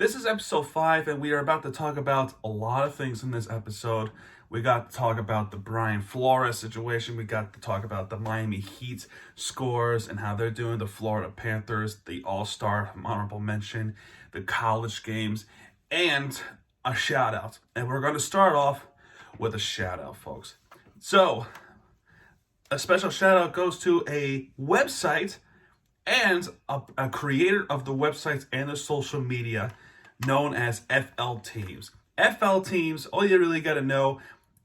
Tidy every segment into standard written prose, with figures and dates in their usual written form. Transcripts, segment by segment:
This is episode 5, and we are about to talk about a lot of things in this episode. We got to talk about the Brian Flores situation. We got to talk about the Miami Heat scores and how they're doing, the Florida Panthers, the All-Star honorable mention, the college games, and a shout-out. And we're going to start off with a shout-out, folks. So, a special shout-out goes to a website and a creator of the websites and the social media known as FL Teams. FL Teams, all you really got to know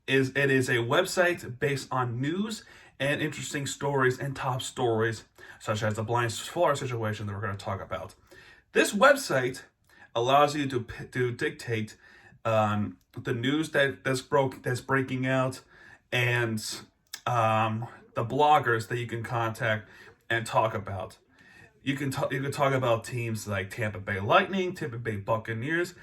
is it is a website based on news and interesting stories and top stories, such as the Brian Flores situation that we're going to talk about. This website allows you to dictate the news that's breaking out, and the bloggers that you can contact and talk about. You can talk about teams like Tampa Bay Lightning, Tampa Bay Buccaneers,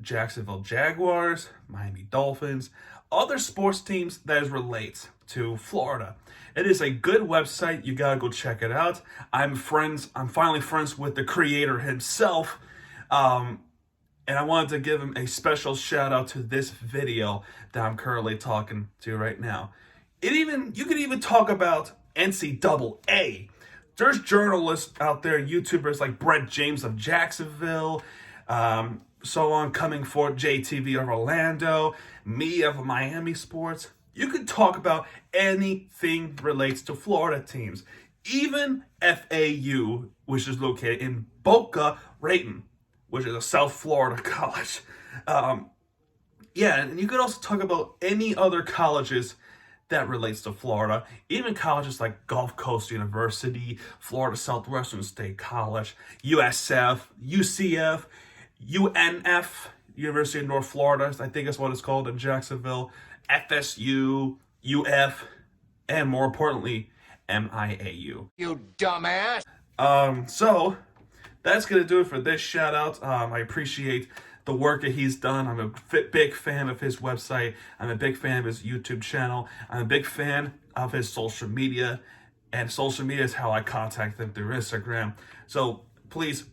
Jacksonville Jaguars, Miami Dolphins, other sports teams that relate to Florida. It is a good website. You gotta go check it out. I'm finally friends with the creator himself, and I wanted to give him a special shout out to this video that I'm currently talking to right now. You could even talk about NCAA. There's journalists out there, YouTubers like Brett James of Jacksonville, so on, coming for JTV of Orlando, me of Miami Sports. You could talk about anything relates to Florida teams. Even FAU, which is located in Boca Raton, which is a South Florida college. And you could also talk about any other colleges that relates to Florida, even colleges like Gulf Coast University, Florida Southwestern State College, USF, UCF, UNF, University of North Florida, I think is what it's called in Jacksonville, FSU, UF, and more importantly, MIAU. You dumbass! So that's gonna do it for this shout out. I appreciate the work that he's done. I'm a big fan of his website. I'm a big fan of his YouTube channel. I'm a big fan of his social media. And social media is how I contact him through Instagram. So please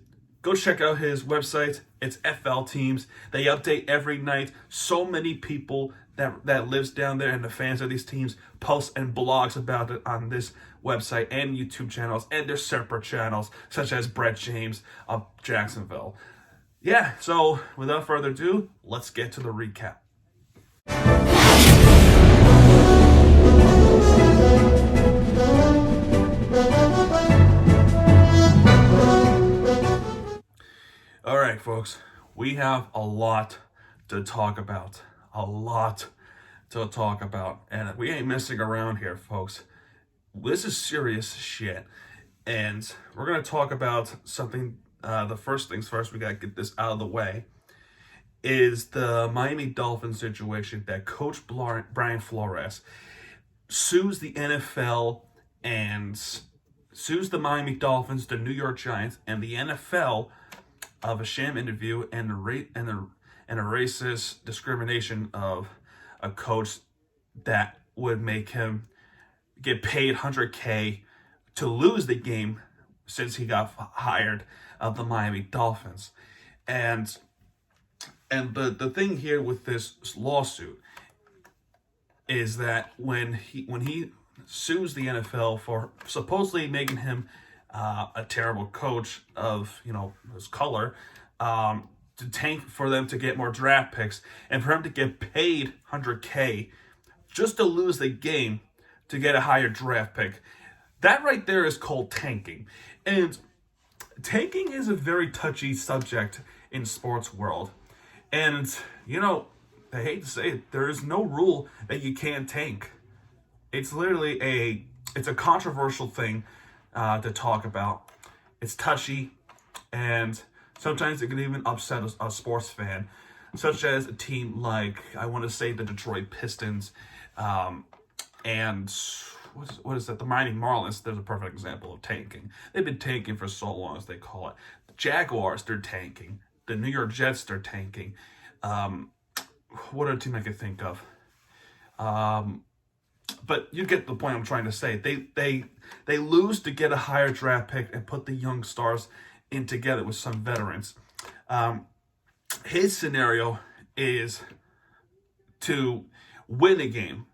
go check out his website. It's FL Teams. They update every night. So many people that lives down there and the fans of these teams post and blogs about it on this website and YouTube channels and their separate channels, such as Brett James of Jacksonville. Yeah, so without further ado, let's get to the recap. All right, folks, we have a lot to talk about. And we ain't messing around here, folks. This is serious shit. And we're going to talk about something. The first things first, we got to get this out of the way, is the Miami Dolphins situation that Coach Brian Flores sues the NFL and sues the Miami Dolphins, the New York Giants, and the NFL of a sham interview and a racist discrimination of a coach that would make him get paid $100K to lose the game since he got hired of the Miami Dolphins. And the thing here with this lawsuit is that when he sues the NFL for supposedly making him a terrible coach of his color, to tank for them to get more draft picks and for him to get paid $100K just to lose the game to get a higher draft pick, that right there is called tanking. And tanking is a very touchy subject in sports world. And, I hate to say it, there is no rule that you can't tank. It's literally it's a controversial thing to talk about. It's touchy, and sometimes it can even upset a sports fan, such as a team like, I want to say, the Detroit Pistons, and what is that? The Miami Marlins. There's a perfect example of tanking. They've been tanking for so long, as they call it. The Jaguars, they're tanking. The New York Jets, they're tanking. What other team I could think of? But you get the point I'm trying to say. They lose to get a higher draft pick and put the young stars in together with some veterans. His scenario is to win a game.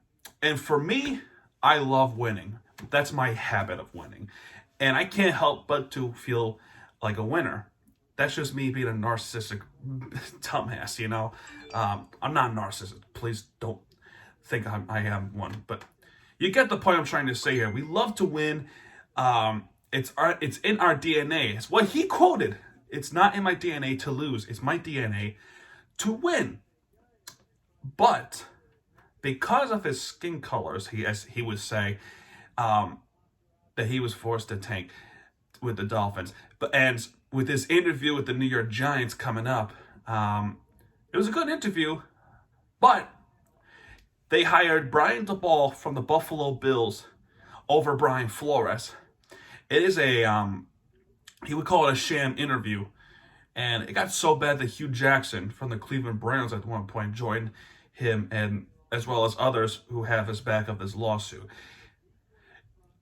And for me, I love winning. That's my habit of winning. And I can't help but to feel like a winner. That's just me being a narcissistic dumbass, you know? I'm not a narcissist. Please don't think I am one. But you get the point I'm trying to say here. We love to win. It's in our DNA. It's what he quoted. It's not in my DNA to lose. It's my DNA to win. But because of his skin colors, he would say that he was forced to tank with the Dolphins. And with his interview with the New York Giants coming up, it was a good interview, but they hired Brian DeBall from the Buffalo Bills over Brian Flores. It is he would call it a sham interview. And it got so bad that Hugh Jackson from the Cleveland Browns at one point joined him, and as well as others who have his back of this lawsuit.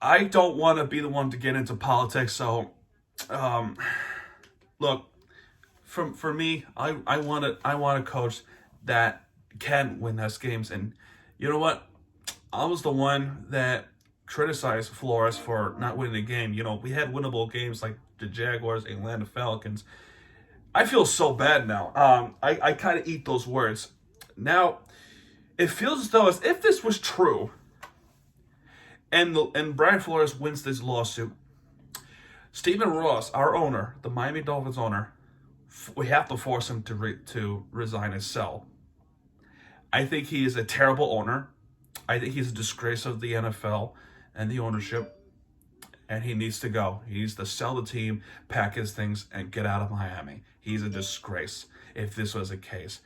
I don't want to be the one to get into politics, so look, for me, I want a coach that can win us games. And you know what? I was the one that criticized Flores for not winning the game. You know, we had winnable games like the Jaguars, Atlanta Falcons. I feel so bad now. I kind of eat those words. Now, it feels as though as if this was true, and Brian Flores wins this lawsuit, Stephen Ross, our owner, the Miami Dolphins owner, we have to force him to resign his sell. I think he is a terrible owner. I think he's a disgrace of the NFL and the ownership, and he needs to go. He needs to sell the team, pack his things, and get out of Miami. He's a disgrace if this was the case.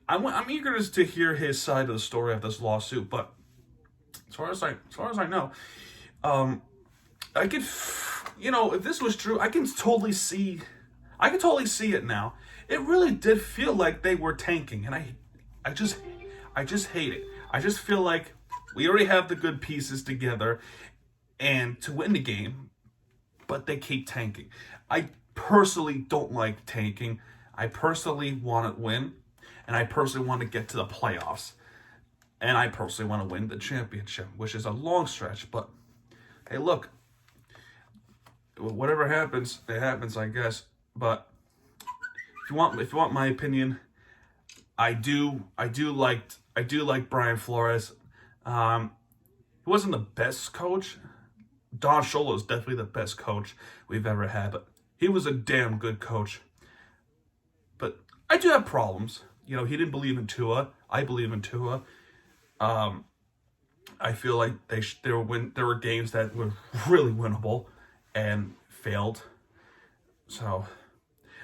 I'm eager to hear his side of the story of this lawsuit, but as far as I know, I could, if this was true, I can totally see it now. It really did feel like they were tanking, and I just hate it. I just feel like we already have the good pieces together and to win the game, but they keep tanking. I personally don't like tanking. I personally want to win, and I personally want to get to the playoffs. And I personally want to win the championship, which is a long stretch. But hey, look, whatever happens, it happens, I guess. But if you want my opinion, I do like Brian Flores. He wasn't the best coach. Don Shula is definitely the best coach we've ever had, but he was a damn good coach. But I do have problems. You know, he didn't believe in Tua. I believe in Tua. I feel like there were games that were really winnable and failed. So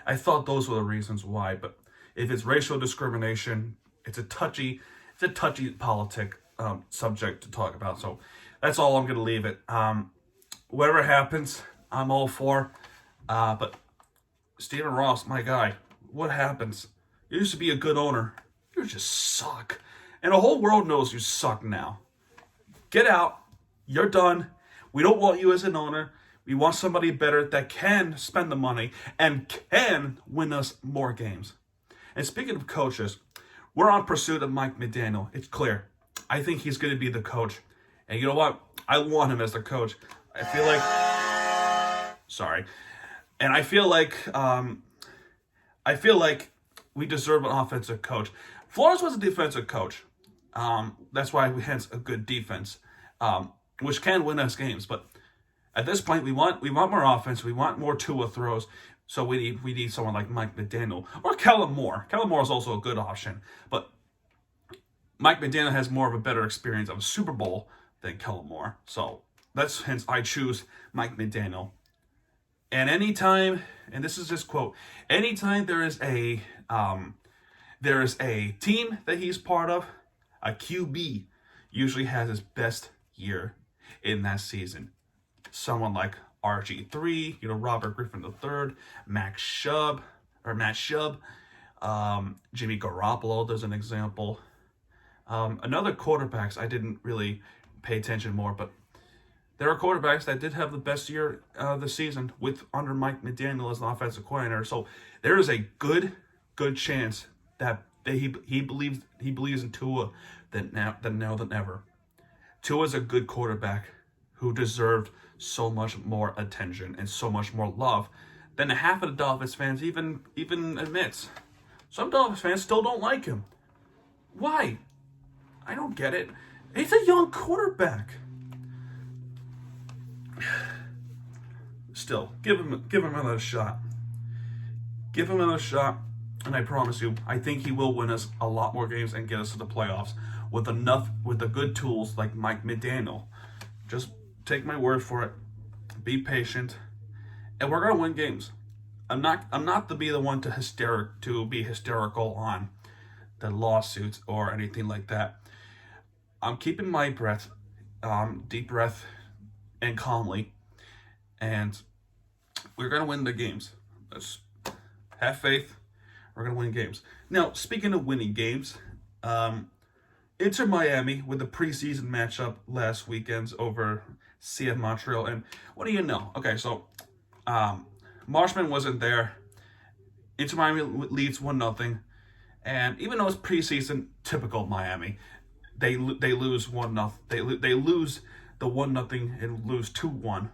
I thought those were the reasons why. But if it's racial discrimination, it's a touchy politic subject to talk about. So that's all I'm going to leave it. Whatever happens, I'm all for. But Stephen Ross, my guy, what happens? You used to be a good owner. You just suck. And the whole world knows you suck now. Get out. You're done. We don't want you as an owner. We want somebody better that can spend the money and can win us more games. And speaking of coaches, we're on pursuit of Mike McDaniel. It's clear. I think he's going to be the coach. And you know what? I want him as the coach. I feel like we deserve an offensive coach. Flores was a defensive coach. That's why we had a good defense, which can win us games. But at this point, we want more offense. We want more Tua throws. So we need someone like Mike McDaniel or Kellen Moore. Kellen Moore is also a good option, but Mike McDaniel has more of a better experience of a Super Bowl than Kellen Moore. So that's hence I choose Mike McDaniel. And anytime, and this is just quote, anytime there is a team that he's part of, a QB usually has his best year in that season. Someone like RG3, Robert Griffin III, Matt Schubb, Jimmy Garoppolo, there's an example. Another quarterbacks I didn't really pay attention more, but There are quarterbacks that did have the best year this season with under Mike McDaniel as an offensive coordinator. So there is a good chance that he believes in Tua now than ever. Tua's a good quarterback who deserved so much more attention and so much more love than half of the Dolphins fans even admits. Some Dolphins fans still don't like him. Why? I don't get it. He's a young quarterback. Still, give him another shot. Give him another shot, and I promise you, I think he will win us a lot more games and get us to the playoffs with the good tools like Mike McDaniel. Just take my word for it. Be patient, and we're gonna win games. I'm not to be the one to be hysterical on the lawsuits or anything like that. I'm keeping my breath, deep breath, and calmly, and we're gonna win the games. Let's have faith. We're gonna win games. Now, speaking of winning games, Inter Miami with the preseason matchup last weekend over CF Montreal, and what do you know? Okay, so Marshman wasn't there. Inter Miami leads 1-0, and even though it's preseason, typical Miami, they lose 1-0. They lose the 1-0 and lose 2-1.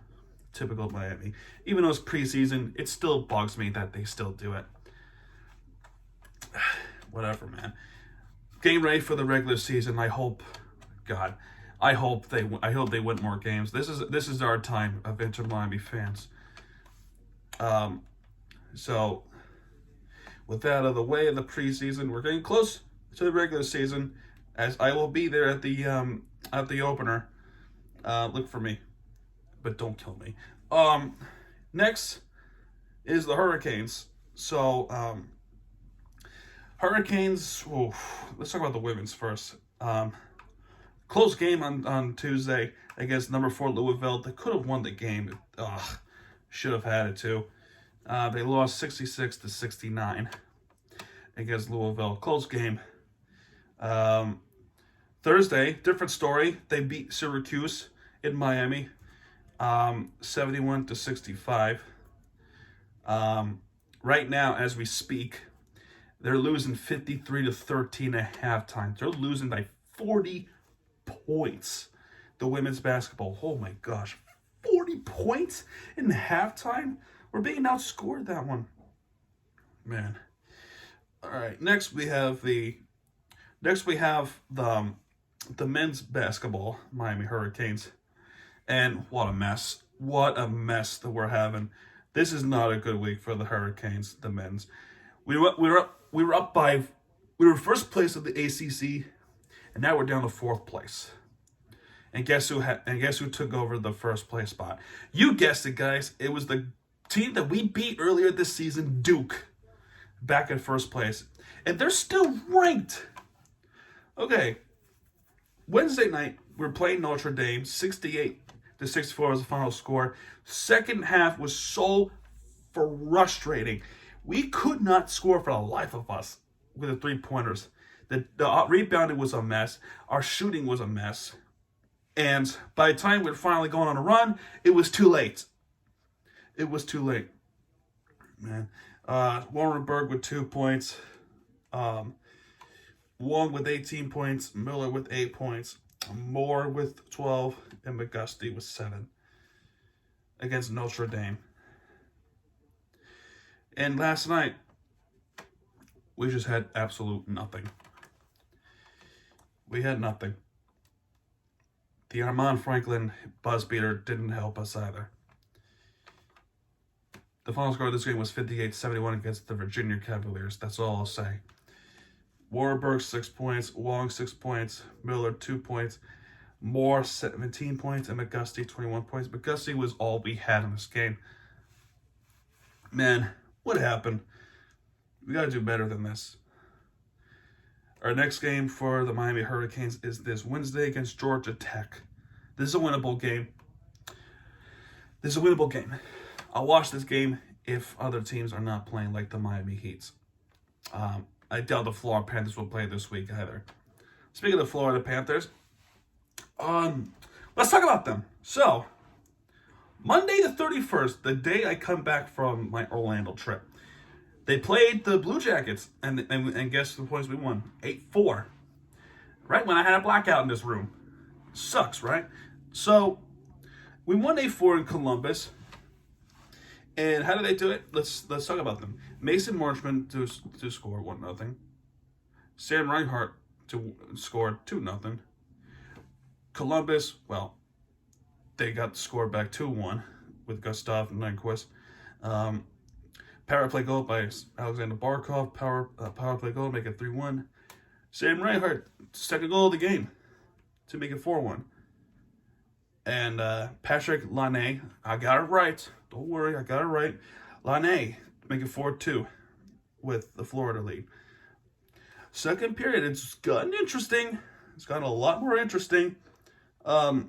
Typical Miami. Even though it's preseason, it still bugs me that they still do it. Whatever, man. Getting ready for the regular season. I hope they win more games. This is our time of Inter Miami fans. So with that out of the way of the preseason, we're getting close to the regular season, as I will be there at the opener. Look for me, but don't kill me. Next is the Hurricanes. So Hurricanes. Let's talk about the women's first. Close game on Tuesday against number 4 Louisville. They could have won the game. Should have had it too. They lost 66-69 against Louisville. Close game. Thursday, different story. They beat Syracuse in Miami, 71-65. Right now, as we speak, they're losing 53-13 at halftime. They're losing by 40 points. The women's basketball. Oh my gosh, 40 points in halftime. We're being outscored that one, man. All right, next we have the men's basketball, Miami Hurricanes, and what a mess that we're having. This is not a good week for the Hurricanes, the men's. We were first place of the ACC, and now we're down to 4th place. And guess who took over the first place spot? You guessed it, guys. It was the team that we beat earlier this season, Duke, back in first place. And they're still ranked. Okay. Wednesday night, we're playing Notre Dame. 68-64 was the final score. Second half was so frustrating. We could not score for the life of us with the 3-pointers. The rebounding was a mess. Our shooting was a mess. And by the time we were finally going on a run, it was too late. It was too late, man. Warrenberg with 2 points. Wong with 18 points. Miller with 8 points. Moore with 12. And McGusty with 7. Against Notre Dame. And last night, we just had absolute nothing. We had nothing. The Armand Franklin buzz beater didn't help us either. The final score of this game was 58-71 against the Virginia Cavaliers. That's all I'll say. Warburg 6 points, Wong 6 points, Miller 2 points, Moore 17 points, and McGusty 21 points. McGusty was all we had in this game. Man, what happened? We got to do better than this. Our next game for the Miami Hurricanes is this Wednesday against Georgia Tech. This is a winnable game. I'll watch this game if other teams are not playing like the Miami Heats. I doubt the Florida Panthers will play this week either. Speaking of the Florida Panthers, what let's talk about them. So, Monday the 31st, the day I come back from my Orlando trip, they played the Blue Jackets, and guess the points we won? 8-4. Right when I had a blackout in this room. Sucks, right? So, we won 8-4 in Columbus. And how did they do it? Let's talk about them. Mason Marchman to score 1-0. Sam Reinhart to score 2-0. Columbus, well, they got the score back 2-1 with Gustav Nyquist. Power play goal by Alexander Barkov. Power play goal, make it 3-1. Sam Reinhart, second goal of the game to make it 4-1. And Patrick Laine, I got it right. Don't worry, I got it right. Laine, make it 4-2 with the Florida lead. Second period, it's gotten interesting. It's gotten a lot more interesting. By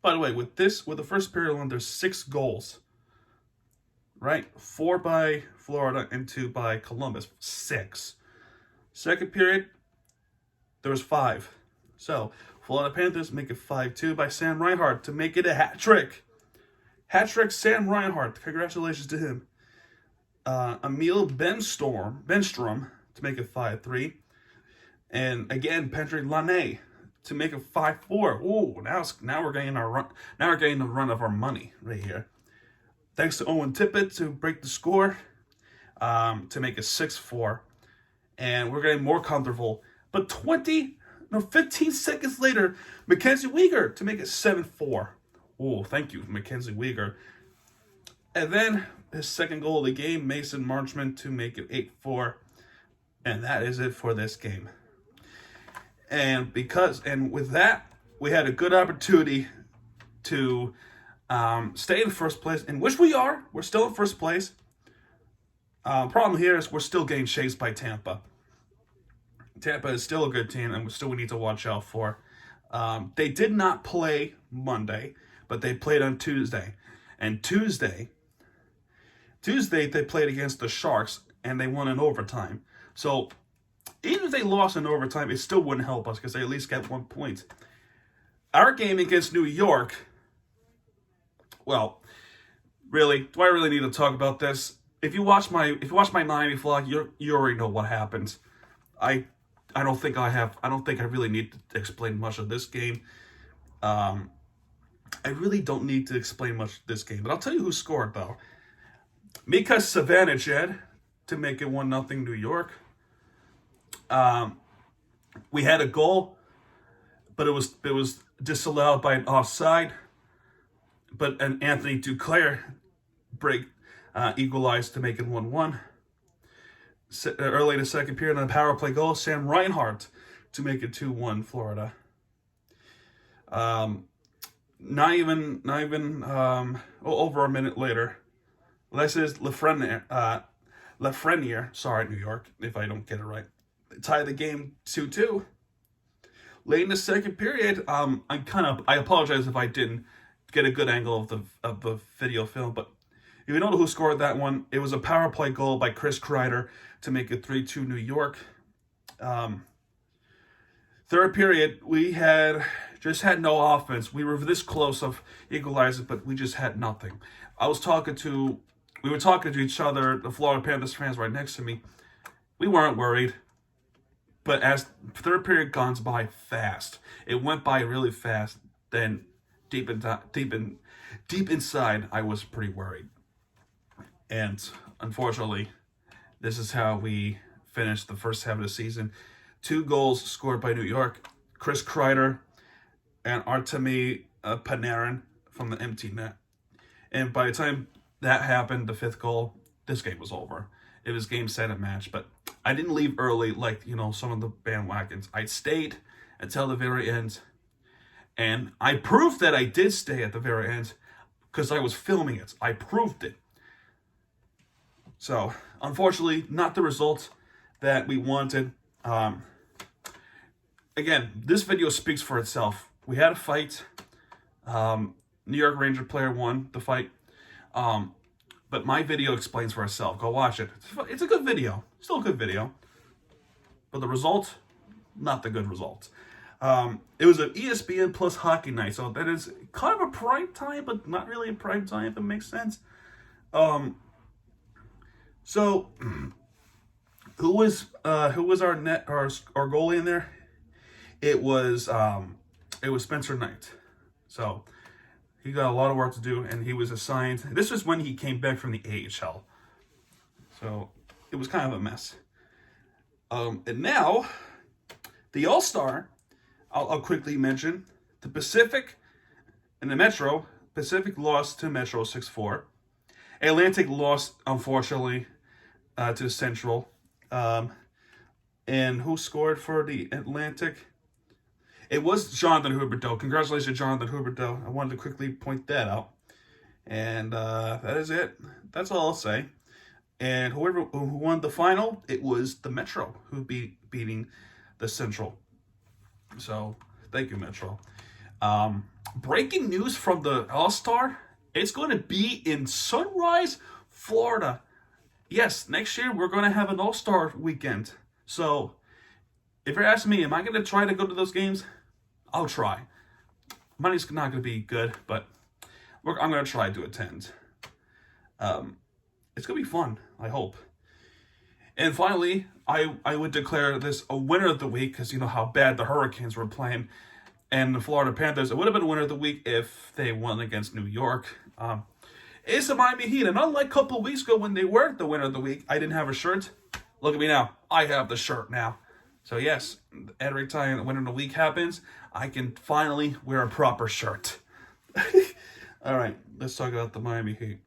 the way, with the first period one, there's 6 goals. Right? 4 by Florida and 2 by Columbus. 6. Second period, there was 5. So, Florida Panthers make it 5-2 by Sam Reinhart to make it a hat trick. Hat trick Sam Reinhart. Congratulations to him. Emil Benstrom to make it 5-3. And again, Patrick Laine to make it 5-4. Ooh, now we're getting our run. Now we're getting the run of our money right here. Thanks to Owen Tippett to break the score to make it 6-4. And we're getting more comfortable. But 15 seconds later, Mackenzie Weegar to make it 7-4. Oh, thank you, Mackenzie Weegar. And then his second goal of the game, Mason Marchman to make it 8-4. And that is it for this game. And with that, we had a good opportunity to stay in first place, in which we are. We're still in first place. Problem here is we're still getting chased by Tampa. Tampa is still a good team, and we need to watch out for. They did not play Monday, but they played on Tuesday. And Tuesday they played against the Sharks, and they won in overtime. So even if they lost in overtime, it still wouldn't help us because they at least got 1 point. Our game against New York, well, really, do I really need to talk about this? If you watch my Miami vlog, you already know what happens. I don't think I really need to explain much of this game. I really don't need to explain much of this game, but I'll tell you who scored though. Mika Zibanejad to make it 1-0 New York. We had a goal, but it was disallowed by an offside. But an Anthony Duclair equalized to make it 1-1. Early in the second period on a power play goal, Sam Reinhart to make it 2-1 Florida. Not even over a minute later, Alexis Lafreniere, sorry, New York, if I don't get it right, tie the game 2-2. Late in the second period, I apologize if I didn't get a good angle of the video film, but if you don't know who scored that one, it was a power play goal by Chris Kreider to make it 3-2 New York. Third period, we just had no offense. We were this close of equalizing, but we just had nothing. We were talking to each other, the Florida Panthers fans right next to me. We weren't worried. But as third period goes by fast, it went by really fast. Then deep inside, I was pretty worried. And unfortunately, this is how we finished the first half of the season. 2 goals scored by New York, Chris Kreider and Artemi Panarin from the empty net. And by the time that happened, the 5th goal, this game was over. It was game, set, and match. But I didn't leave early like, some of the bandwagons. I stayed until the very end. And I proved that I did stay at the very end because I was filming it. I proved it. So, unfortunately, not the result that we wanted. Again, this video speaks for itself. We had a fight. New York Ranger player won the fight. But my video explains for itself. Go watch it. It's a good video. Still a good video. But the result, not the good result. It was an ESPN Plus hockey night, so that is kind of a prime time, but not really a prime time, if it makes sense. So who was our goalie in there? It was Spencer Knight. So he got a lot of work to do, and he was assigned. This was when he came back from the AHL, so it was kind of a mess. And now the All-Star. I'll quickly mention the Pacific and the Metro. Pacific lost to Metro 6-4. Atlantic lost, unfortunately, to Central. And who scored for the Atlantic? It was Jonathan Huberdeau. Congratulations, Jonathan Huberdeau. I wanted to quickly point that out. And that is it. That's all I'll say. And who won the final, it was the Metro who beating the Central. So, thank you, Metro. Breaking news from the All-Star. It's going to be in Sunrise, Florida. Yes, next year we're going to have an All-Star weekend. So, if you're asking me, am I going to try to go to those games? I'll try. Money's not going to be good, but I'm going to try to attend. It's going to be fun, I hope. And finally, I would declare this a winner of the week, because you know how bad the Hurricanes were playing. And the Florida Panthers, it would have been winner of the week if they won against New York. It's the Miami Heat. And unlike a couple of weeks ago when they were the winner of the week, I didn't have a shirt. Look at me now. I have the shirt now. So yes, every time the winner of the week happens, I can finally wear a proper shirt. All right, let's talk about the Miami Heat.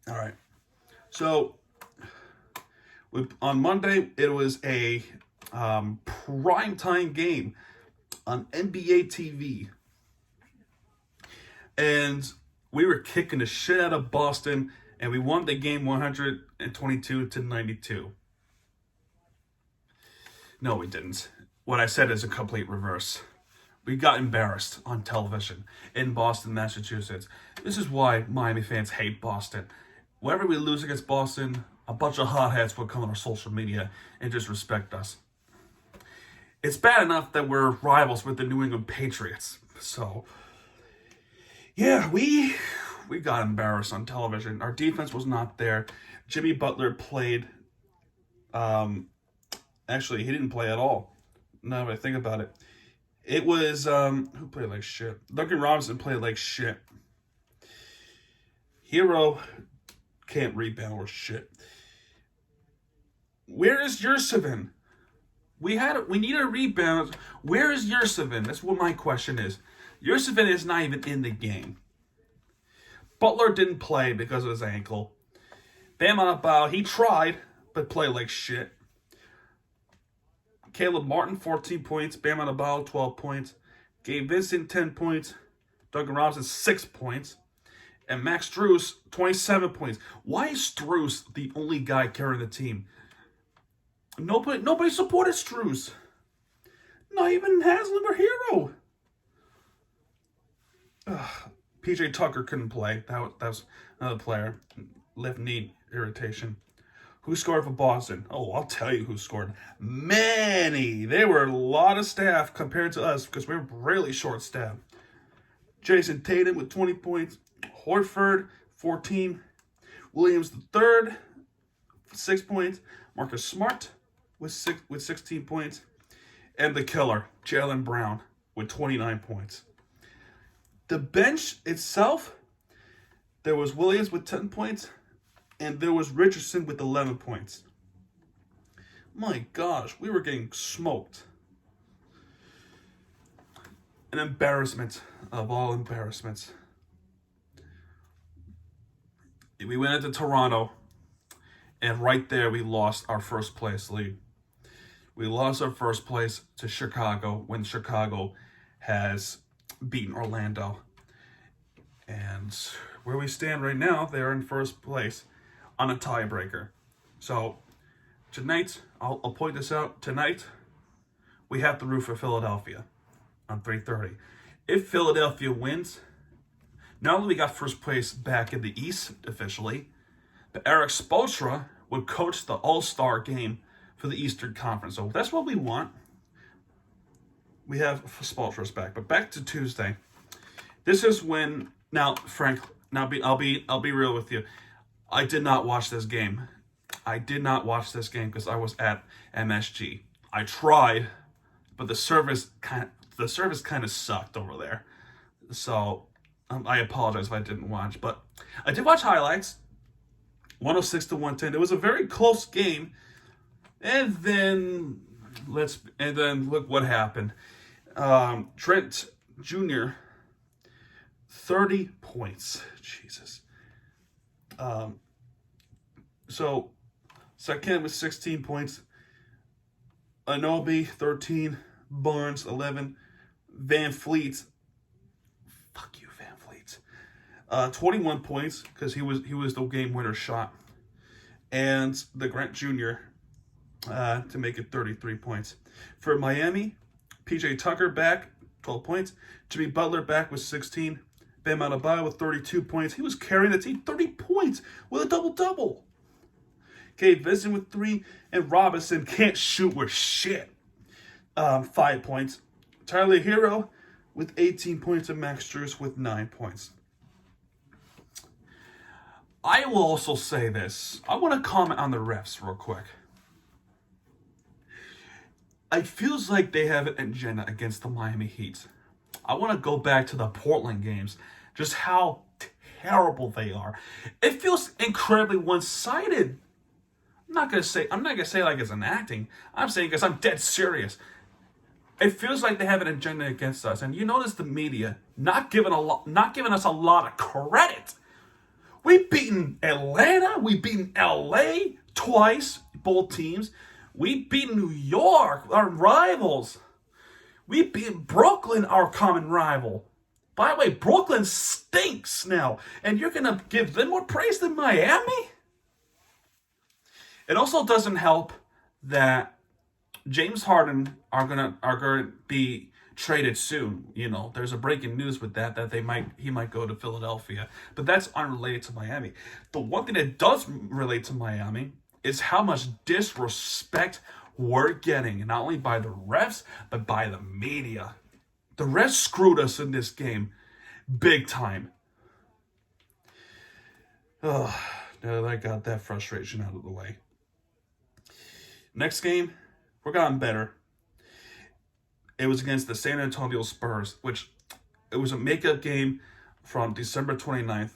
All right. So on Monday, it was a primetime game on NBA TV. And we were kicking the shit out of Boston, and we won the game 122-92. No, we didn't. What I said is a complete reverse. We got embarrassed on television in Boston, Massachusetts. This is why Miami fans hate Boston. Whenever we lose against Boston, a bunch of hotheads will come on our social media and disrespect us. It's bad enough that we're rivals with the New England Patriots. So, yeah, we got embarrassed on television. Our defense was not there. Jimmy Butler played. Actually, he didn't play at all. Now that I think about it. It was, who played like shit? Duncan Robinson played like shit. Hero can't rebound or shit. Where is Yurtseven? We need a rebound. Where is Yurtseven? That's what my question is. Yurtseven is not even in the game. Butler didn't play because of his ankle. Bam Adebayo, he tried, but played like shit. Caleb Martin, 14 points. Bam Adebayo, 12 points. Gabe Vincent, 10 points. Duncan Robinson, 6 points. And Max Strus, 27 points. Why is Strus the only guy carrying the team? Nobody supported Strus. Not even Haslam or Hero. PJ Tucker couldn't play. That was another player. Left knee irritation. Who scored for Boston? Oh, I'll tell you who scored. Many. There were a lot of staff compared to us because we were really short-staffed. Jason Tatum with 20 points. Horford, 14. Williams III, 6 points. Marcus Smart with 16 points. And the killer, Jaylen Brown, with 29 points. The bench itself, there was Williams with 10 points. And there was Richardson with 11 points. My gosh, we were getting smoked. An embarrassment of all embarrassments. We went into Toronto, and right there we lost our first place lead. We lost our first place to Chicago when Chicago has beaten Orlando. And where we stand right now, they're in first place on a tiebreaker. So tonight, I'll point this out. Tonight, we have to root for Philadelphia on 3:30. If Philadelphia wins, not only we got first place back in the East officially, but Eric Spoelstra would coach the All-Star game for the Eastern Conference. So that's what we want. we have Spolters back. But back to Tuesday. This is when Frank. I'll be real with you. I did not watch this game. I did not watch this game because I was at MSG. I tried, but the service kind of sucked over there. So I apologize if I didn't watch, but I did watch highlights. 106 to 110. It was a very close game, and then look what happened. Trent Jr. 30 points. Jesus. So second was 16 points. Anobi 13. Barnes 11. Van Fleet. Fuck you, Van Fleet. 21 points because he was the game winner shot, and the Grant Jr. To make it 33 points for Miami. PJ Tucker back 12 points. Jimmy Butler back with 16. Bam Adebayo with 32 points. He was carrying the team 30 points with a double-double. Gabe Vincent with 3. And Robinson can't shoot worth shit. 5 points. Tyler Hero with 18 points. And Max Strus with 9 points. I will also say this. I want to comment on the refs real quick. It feels like they have an agenda against the Miami Heat. I want to go back to the Portland games, just how terrible they are. It feels incredibly one-sided. I'm not gonna say like it's an acting. I'm saying because I'm dead serious. It feels like they have an agenda against us, and you notice the media not giving us a lot of credit. We've beaten Atlanta, we've beaten LA twice, both teams. We've beaten New York, our rivals. We've beaten Brooklyn, our common rival. By the way, Brooklyn stinks now, and you're gonna give them more praise than Miami? It also doesn't help that James Harden are gonna be traded soon. You know, there's a breaking news with that he might go to Philadelphia, but that's unrelated to Miami. The one thing that does relate to Miami is how much disrespect we're getting, not only by the refs, but by the media. The refs screwed us in this game big time. Oh, now that I got that frustration out of the way. Next game, we're gotten better. It was against the San Antonio Spurs, which it was a makeup game from December 29th,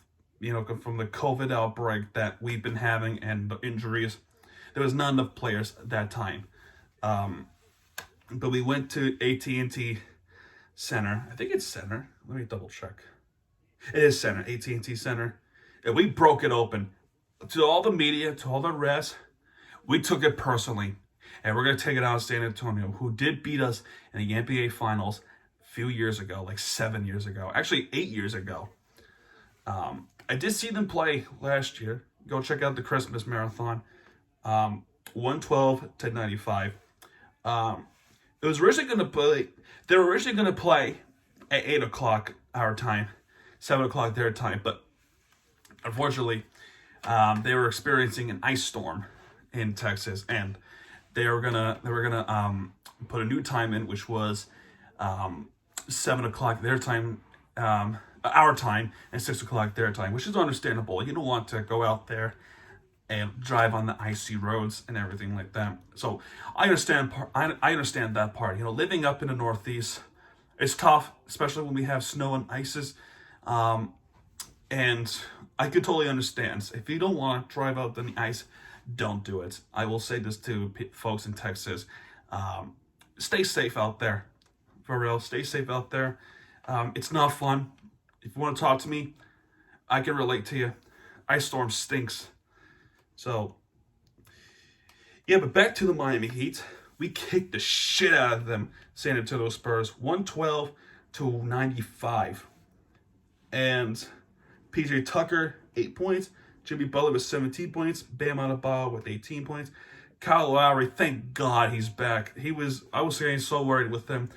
from the COVID outbreak that we've been having and the injuries. There was not enough players at that time. But we went to AT&T Center. I think it's Center. Let me double check. It is Center, AT&T Center. And we broke it open. To all the media, to all the rest, we took it personally. And we're going to take it out of San Antonio, who did beat us in the NBA Finals a few years ago, like 7 years ago. Actually, 8 years ago. I did see them play last year. Go check out the Christmas Marathon. 112 to 95. It was originally going to play. They were originally going to play at 8 o'clock our time, 7 o'clock their time, but unfortunately, they were experiencing an ice storm in Texas, and they were gonna put a new time in, which was 7 o'clock their time, our time, and 6 o'clock their time, which is understandable. You don't want to go out there and drive on the icy roads and everything like that. So I understand that part. Living up in the Northeast, it's tough, especially when we have snow and ices. And I could totally understand. If you don't want to drive out on the ice, don't do it. I will say this to folks in Texas. Stay safe out there. For real, stay safe out there. It's not fun. If you want to talk to me, I can relate to you. Ice storm stinks. So, yeah, but back to the Miami Heat. We kicked the shit out of them, San Antonio Spurs, 112 to 95. And PJ Tucker, 8 points. Jimmy Butler with 17 points. Bam Adebayo with 18 points. Kyle Lowry, thank God he's back. I was getting so worried with him.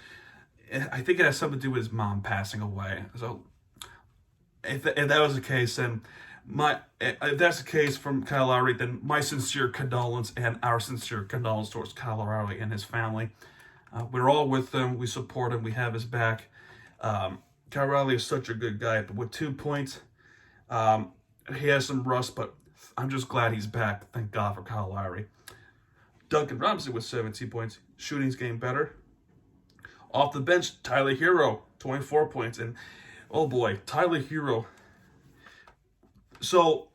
I think it has something to do with his mom passing away. So, if that was the case, then if that's the case from Kyle Lowry, then my sincere condolence and our sincere condolence towards Kyle Lowry and his family. We're all with him. We support him. We have his back. Kyle Lowry is such a good guy, but with 2 points, he has some rust, but I'm just glad he's back. Thank God for Kyle Lowry. Duncan Robinson with 17 points. Shooting's getting better. Off the bench, Tyler Hero, 24 points. And, oh boy, Tyler Hero. So,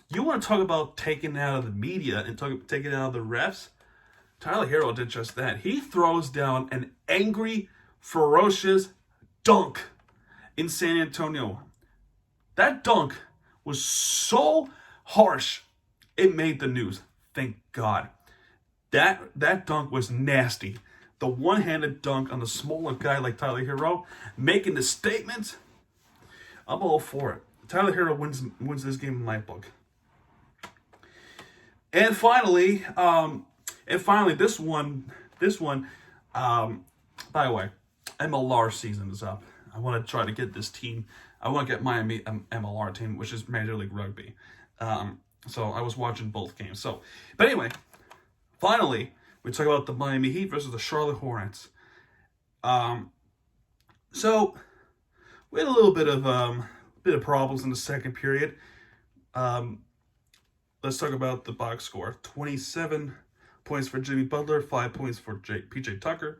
you want to talk about taking out of the media and taking out of the refs? Tyler Hero did just that. He throws down an angry, ferocious dunk in San Antonio. That dunk was so harsh, it made the news. Thank God. That dunk was nasty. The one-handed dunk on the smaller guy like Tyler Hero, making the statement. I'm all for it. Tyler Hero wins this game in my book. And finally, this one. By the way, MLR season is up. I want to try to get this team. I want to get Miami MLR team, which is Major League Rugby. So I was watching both games. But anyway, finally, we talk about the Miami Heat versus the Charlotte Hornets. So we had a little bit of problems in the second period. Let's talk about the box score. 27 points for Jimmy Butler, 5 points for PJ Tucker,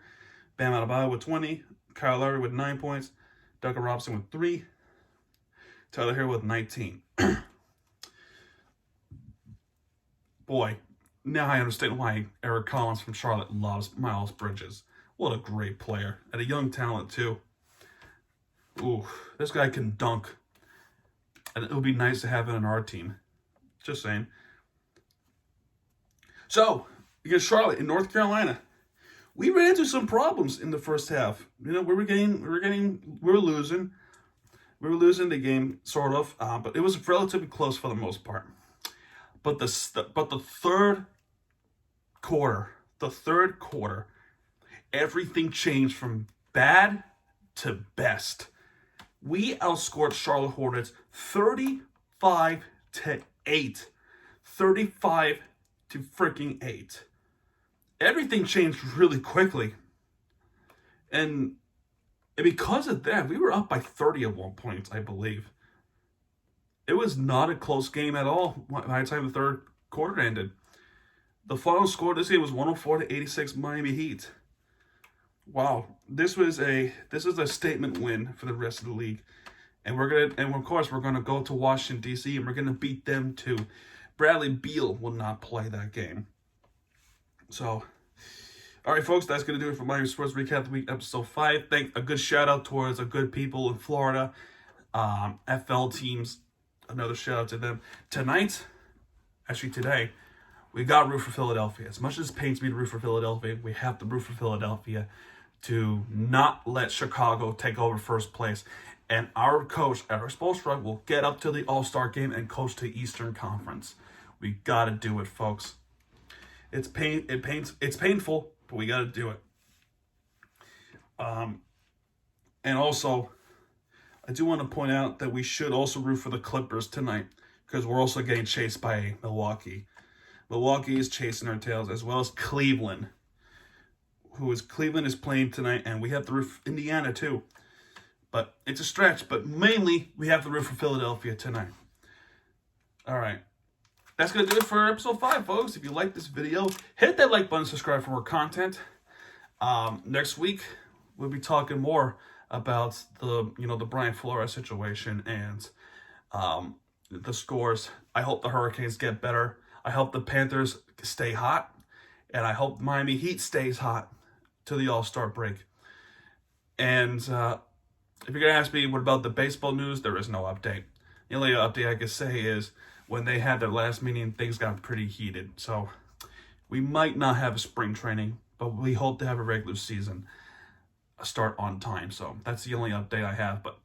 Bam Adebayo with 20, Kyle Lowry with 9 points, Duncan Robinson with 3, Tyler Hero with 19. Boy, now I understand why Eric Collins from Charlotte loves Miles Bridges. What a great player. And a young talent, too. Ooh, this guy can dunk. And it would be nice to have it on our team. Just saying. So, against Charlotte in North Carolina, we ran into some problems in the first half. You know, we were losing. We were losing the game, sort of, but it was relatively close for the most part. But the third quarter, everything changed from bad to best. We outscored Charlotte Hornets 35-8. 35 to freaking 8. Everything changed really quickly. And because of that, we were up by 30 at one point, I believe. It was not a close game at all by the time the third quarter ended. The final score this game was 104-86 Miami Heat. Wow, this is a statement win for the rest of the league. And of course we're gonna go to Washington D.C. and we're gonna beat them too. Bradley Beal will not play that game. So, all right, folks, that's gonna do it for Miami Sports Recap of the Week, episode 5. A good shout out towards the good people in Florida, FL teams. Another shout out to them today. We got root for Philadelphia. As much as it pains me to root for Philadelphia, we have to root for Philadelphia to not let Chicago take over first place. And our coach, Eric Spoelstra, will get up to the All-Star game and coach the Eastern Conference. We got to do it, folks. It's painful, but we got to do it. And also, I do want to point out that we should also root for the Clippers tonight because we're also getting chased by Milwaukee. Milwaukee is chasing our tails, as well as Cleveland. Cleveland is playing tonight, and we have to root for Indiana too. But it's a stretch, but mainly we have to root for Philadelphia tonight. All right. That's going to do it for episode 5, folks. If you like this video, hit that like button, subscribe for more content. Next week, we'll be talking more about the Brian Flores situation and the scores. I hope the Hurricanes get better. I hope the Panthers stay hot. And I hope Miami Heat stays hot to the All-Star break. And if you're going to ask me what about the baseball news, there is no update. The only update I can say is when they had their last meeting, things got pretty heated. So we might not have a spring training, but we hope to have a regular season start on time. So that's the only update I have. But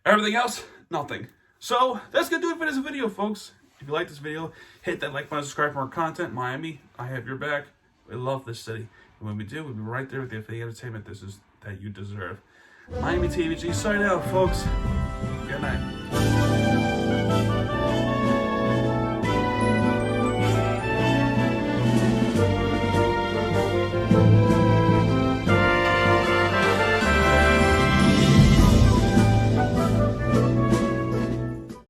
everything else, nothing. So that's going to do it for this video, folks. If you like this video, hit that like button, subscribe for more content. Miami, I have your back. We love this city. And when we do, we'll be right there with you for the entertainment that you deserve. Miami TVG, sign out, folks. Good night.